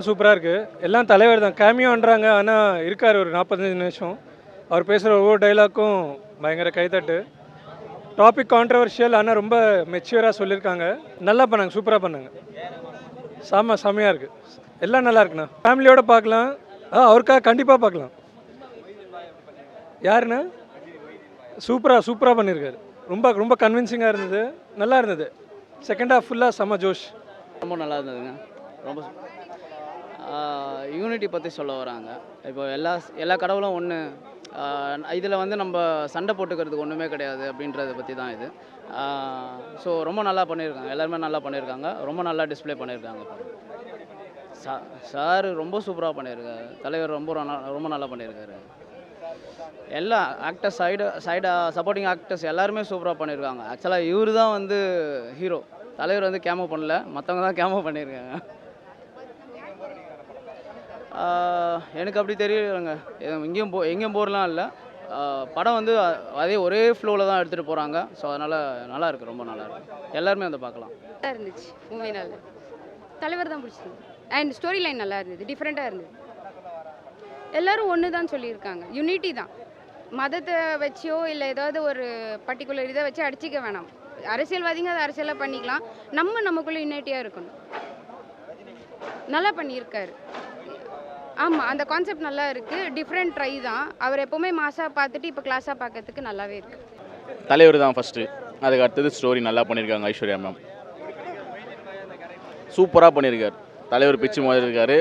சூப்பராக இருக்குது. எல்லாம் தலைவர் தான். கேமியோன்றாங்க, ஆனால் இருக்கார் ஒரு 45 நிமிஷம். அவர் பேசுகிற ஒவ்வொரு டைலாக்கும் பயங்கர கைத்தட்டு. டாபிக் கான்ட்ரவர்ஷியல், ஆனால் ரொம்ப மெச்சூராக சொல்லியிருக்காங்க. நல்லா பண்ணாங்க, சூப்பராக பண்ணாங்க. செம்மையாக இருக்குது. எல்லாம் நல்லா இருக்குண்ணா. ஃபேமிலியோடு பார்க்கலாம். அவருக்காக கண்டிப்பாக பார்க்கலாம். யாருண்ணா? சூப்பராக பண்ணியிருக்காரு. ரொம்ப ரொம்ப கன்வின்சிங்காக இருந்தது, நல்லா இருந்தது. செகண்ட் ஹாஃப் ஃபுல்லாக செம்ம ஜோஷ். ரொம்ப நல்லா இருந்ததுங்க. ரொம்ப யூனிட்டி பற்றி சொல்ல வராங்க. இப்போ எல்லா கடவுளும் ஒன்று, இதில் வந்து நம்ம சண்டை போட்டுக்கிறதுக்கு ஒன்றுமே கிடையாது அப்படின்றத பற்றி தான் இது. ஸோ ரொம்ப நல்லா பண்ணியிருக்காங்க, எல்லாருமே நல்லா பண்ணியிருக்காங்க, ரொம்ப நல்லா டிஸ்பிளே பண்ணியிருக்காங்க. சார் ரொம்ப சூப்பராக பண்ணியிருக்காரு, தலைவர் ரொம்ப நல்லா பண்ணியிருக்காரு. எல்லா ஆக்டர்ஸ் சைடு சப்போர்ட்டிங் ஆக்டர்ஸ் எல்லாருமே சூப்பராக பண்ணியிருக்காங்க. ஆக்சுவலாக இவர் தான் வந்து ஹீரோ, தலைவர் வந்து கேமோ பண்ணல, மற்றவங்க தான் கேமோ பண்ணியிருக்காங்க. எனக்கு அப்படி தெரியலங்க, எங்கேயும் போகிறலாம் இல்லை. படம் வந்து அதே ஒரே ஃப்ளோவில் தான் எடுத்துகிட்டு போகிறாங்க. ஸோ அதனால் நல்லா இருக்குது, ரொம்ப நல்லா இருக்குது. எல்லாருமே வந்து பார்க்கலாம். நல்லா இருந்துச்சு, மூவி நல்லா. தலைவர் தான் பிடிச்சிது. அண்ட் ஸ்டோரி லைன் நல்லா இருந்தது, டிஃப்ரெண்ட்டாக இருந்தது. எல்லோரும் ஒன்று தான் சொல்லியிருக்காங்க, யூனிட்டி தான். மதத்தை வச்சோ இல்லை ஏதாவது ஒரு பர்டிகுலர் இதை வச்சு அடிச்சிக்க வேணாம். அரசியல்வாதிங்க அதை அரசியலாக பண்ணிக்கலாம், நமக்குள்ளே யூனிட்டியாக இருக்கணும். நல்லா பண்ணியிருக்காரு. ஆமாம், அந்த கான்செப்ட் நல்லா இருக்குது, டிஃப்ரெண்ட் ட்ரை தான். அவர் எப்போவுமே மாசாக பார்த்துட்டு இப்போ கிளாஸாக பார்க்கறதுக்கு நல்லாவே இருக்குது. தலைவர் தான் ஃபஸ்ட்டு, அதுக்கு அடுத்தது ஸ்டோரி நல்லா பண்ணியிருக்காங்க. ஐஸ்வர்யா மேம் சூப்பராக பண்ணியிருக்காரு. தலைவர் பிச்சு மாதிரி இருக்காரு.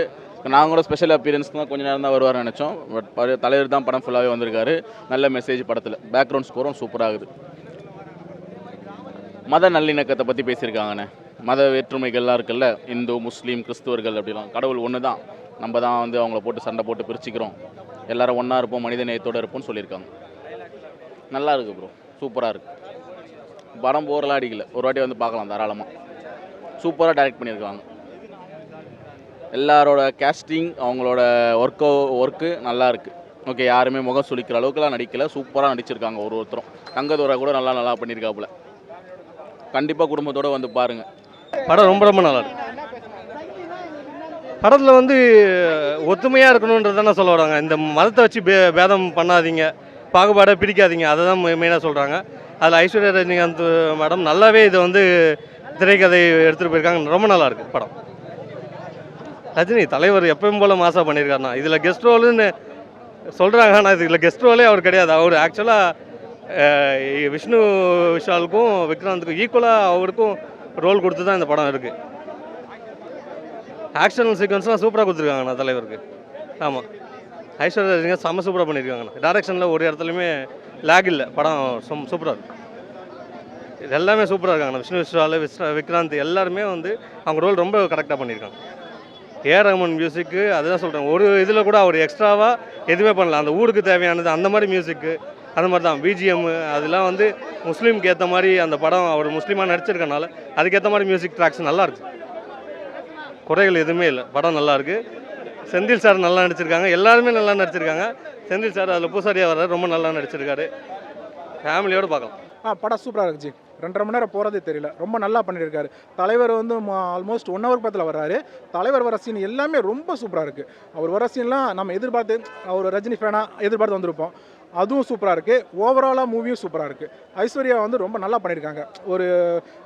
நாங்களும் ஸ்பெஷல் அப்பியரன்ஸ் தான் கொஞ்சம் நேரம் தான் வருவார்னு நினச்சோம். பட் தலைவர் தான் படம் ஃபுல்லாகவே வந்திருக்காரு. நல்ல மெசேஜ் படத்தில். பேக்ரவுண்ட் ஸ்கோரும் சூப்பராகுது. மத நல்லிணக்கத்தை பற்றி பேசியிருக்காங்கண்ணே. மத வேற்றுமைகள்லாம் இருக்குல்ல, இந்து முஸ்லீம் கிறிஸ்துவர்கள் அப்படிலாம், கடவுள் ஒன்று தான், நம்ம தான் வந்து அவங்கள போட்டு சண்டை போட்டு பிரிச்சுக்கிறோம், எல்லோரும் ஒன்றா இருப்போம், மனித நேயத்தோடு இருப்போம்னு சொல்லியிருக்காங்க. நல்லா இருக்குது ப்ரோ, சூப்பராக இருக்குது. படம் போரெலாம் அடிக்கல, ஒரு வாட்டி வந்து பார்க்கலாம் தாராளமாக. சூப்பராக டைரக்ட் பண்ணியிருக்காங்க. எல்லாரோட கேஸ்டிங், அவங்களோட ஒர்க்கு நல்லா இருக்குது. ஓகே, யாருமே முகம் சுளிக்கிற அளவுக்குலாம் நடிக்கலை, சூப்பராக நடிச்சிருக்காங்க ஒருத்தரும். தங்கதோரை கூட நல்லா பண்ணியிருக்காப்புல. கண்டிப்பாக குடும்பத்தோடு வந்து பாருங்கள். படம் ரொம்ப நல்லா இருக்கு. படத்தில் வந்து ஒத்துமையாக இருக்கணுன்றது தானே சொல்ல வராங்க. இந்த மதத்தை வச்சு பேதம் பண்ணாதீங்க, பாகுபாடை பிடிக்காதீங்க, அதை தான் மெயினாக சொல்கிறாங்க. அதில் ஐஸ்வர்யா ரஜினிகாந்த் மேடம் நல்லாவே இதை வந்து திரைக்கதை எடுத்துகிட்டு போயிருக்காங்க. ரொம்ப நல்லாயிருக்கு படம். ரஜினி தலைவர் எப்பவும் போல் மாசாக பண்ணியிருக்காருண்ணா. இதில் கெஸ்ட் ரோலுன்னு சொல்கிறாங்க, ஆனால் இதில் கெஸ்ட் ரோலே அவர் கிடையாது. அவர் ஆக்சுவலாக விஷ்ணு விஷாலுக்கும் விக்ராந்துக்கும் ஈக்குவலாக அவருக்கும் ரோல் கொடுத்து தான் இந்த படம் இருக்குது. ஆக்ஷன் சீக்வன்ஸ்லாம் சூப்பராக கொடுத்துருக்காங்கண்ணா தலைவருக்கு. ஆமாம், ஐஸ்வர்யா ரஜினிகாந்த் செம்ம சூப்பராக பண்ணியிருக்காங்கண்ணா. டைரக்ஷனில் ஒரு இடத்துலையுமே லேக் இல்லை, படம் சூப்பராக இருக்குது. இது எல்லாமே சூப்பராக இருக்காங்கண்ணா. விஷ்ணு விஷால் விக்ராந்த் எல்லாருமே வந்து அவங்க ரோல் ரொம்ப கரெக்டாக பண்ணியிருக்காங்க. ஏஆர் ரஹ்மான் மியூசிக்கு அதுதான் சொல்கிறேன், ஒரு இதில் கூட அவர் எக்ஸ்ட்ராவாக எதுவுமே பண்ணல. அந்த ஊருக்கு தேவையானது அந்த மாதிரி மியூசிக்கு, அந்த மாதிரி தான் பிஜிஎம், அதெல்லாம் வந்து முஸ்லீமுக்கு ஏற்ற மாதிரி அந்த படம் அவர் முஸ்லீமாக நடிச்சிருக்கனால அதுக்கேற்ற மாதிரி மியூசிக் ட்ராக்ஸ் நல்லாயிருக்கு. குறைகள் எதுவுமே இல்லை, படம் நல்லாயிருக்கு. செந்தில் சார் நல்லா நடிச்சிருக்காங்க, எல்லாருமே நல்லா நடிச்சிருக்காங்க. செந்தில் சார் அதில் பூசாரியாக வர்றாரு, ரொம்ப நல்லா நடிச்சிருக்காரு. ஃபேமிலியோடு பார்க்கலாம். படம் சூப்பராக இருந்துச்சு. 2.5 மணி நேரம் போகிறதே தெரியல, ரொம்ப நல்லா பண்ணியிருக்காரு. தலைவர் வந்து ஆல்மோஸ்ட் 1 ஹவர் படத்தில் வர்றாரு. தலைவர் வர சீன் எல்லாமே ரொம்ப சூப்பராக இருக்குது. அவர் வர சீன்லாம் நம்ம எதிர்பார்த்து, அவர் ரஜினி ஃபேனாக எதிர்பார்த்து வந்திருப்போம், அதுவும் சூப்பராக இருக்குது. ஓவராலாக மூவியும் சூப்பராக இருக்குது. ஐஸ்வர்யா வந்து ரொம்ப நல்லா பண்ணியிருக்காங்க. ஒரு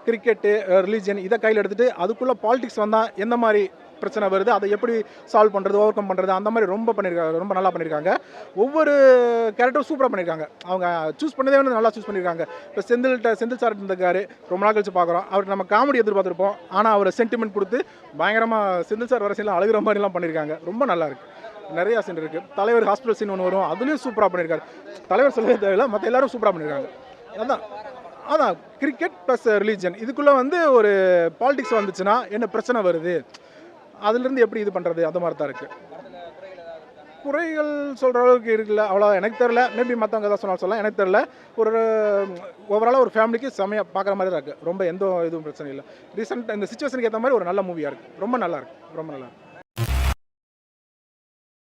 கிரிக்கெட்டு, ரிலீஜியன் இதை கையில் எடுத்துகிட்டு அதுக்குள்ளே பாலிடிக்ஸ் வந்தால் எந்த மாதிரி பிரச்சனை வருது, அதை எப்படி சால்வ் பண்ணுறது, ஓவர் கம் பண்ணுறது, அந்த மாதிரி ரொம்ப நல்லா பண்ணியிருக்காங்க. ஒவ்வொரு கேரக்டரும் சூப்பராக பண்ணியிருக்காங்க. அவங்க சூஸ் பண்ணதே வந்து நல்லா சூஸ் பண்ணியிருக்காங்க. இப்போ செந்தில் சார் இருந்திருக்காரு, ரொம்ப நாள் கழிச்சு பார்க்குறோம். அவருக்கு நம்ம காமெடி எதிர்பார்த்துருப்போம், ஆனால் அவர் சென்டிமெண்ட் கொடுத்து பயங்கரமாக செந்தில் சார் வர சீன்லாம் அழுகிற மாதிரிலாம் பண்ணியிருக்காங்க. ரொம்ப நல்லா இருக்குது. நிறையா சீன் இருக்குது. தலைவர் ஹாஸ்பிட்டல் சீன் ஒன்று வரும், அதுலேயும் சூப்பராக பண்ணியிருக்காரு. தலைவர் சொல்லவே தேவையில்லை, மற்ற எல்லோரும் சூப்பராக பண்ணியிருக்காங்க. அதான் கிரிக்கெட் ப்ளஸ் ரிலீஜன் இதுக்குள்ளே வந்து ஒரு பாலிடிக்ஸ் வந்துச்சுன்னா என்ன பிரச்சனை வருது, அதுலேருந்து எப்படி இது பண்ணுறது, அந்த மாதிரி தான் இருக்குது. குறைகள் சொல்கிற அளவுக்கு இருக்குல்ல, அவ்வளோ எனக்கு தெரில. மேபி மற்றவங்க எதாவது சொன்னாலும் சொல்லலாம், எனக்கு தெரில. ஒரு ஓவராலாக ஒரு ஃபேமிலிக்கு செமையாக பார்க்குற மாதிரி தான் இருக்குது. ரொம்ப எந்த இதுவும் பிரச்சனை இல்லை. ரீசெண்ட் இந்த சிச்சுவேஷனுக்கு ஏற்ற மாதிரி ஒரு நல்ல மூவியாக இருக்குது. ரொம்ப நல்லாயிருக்கு.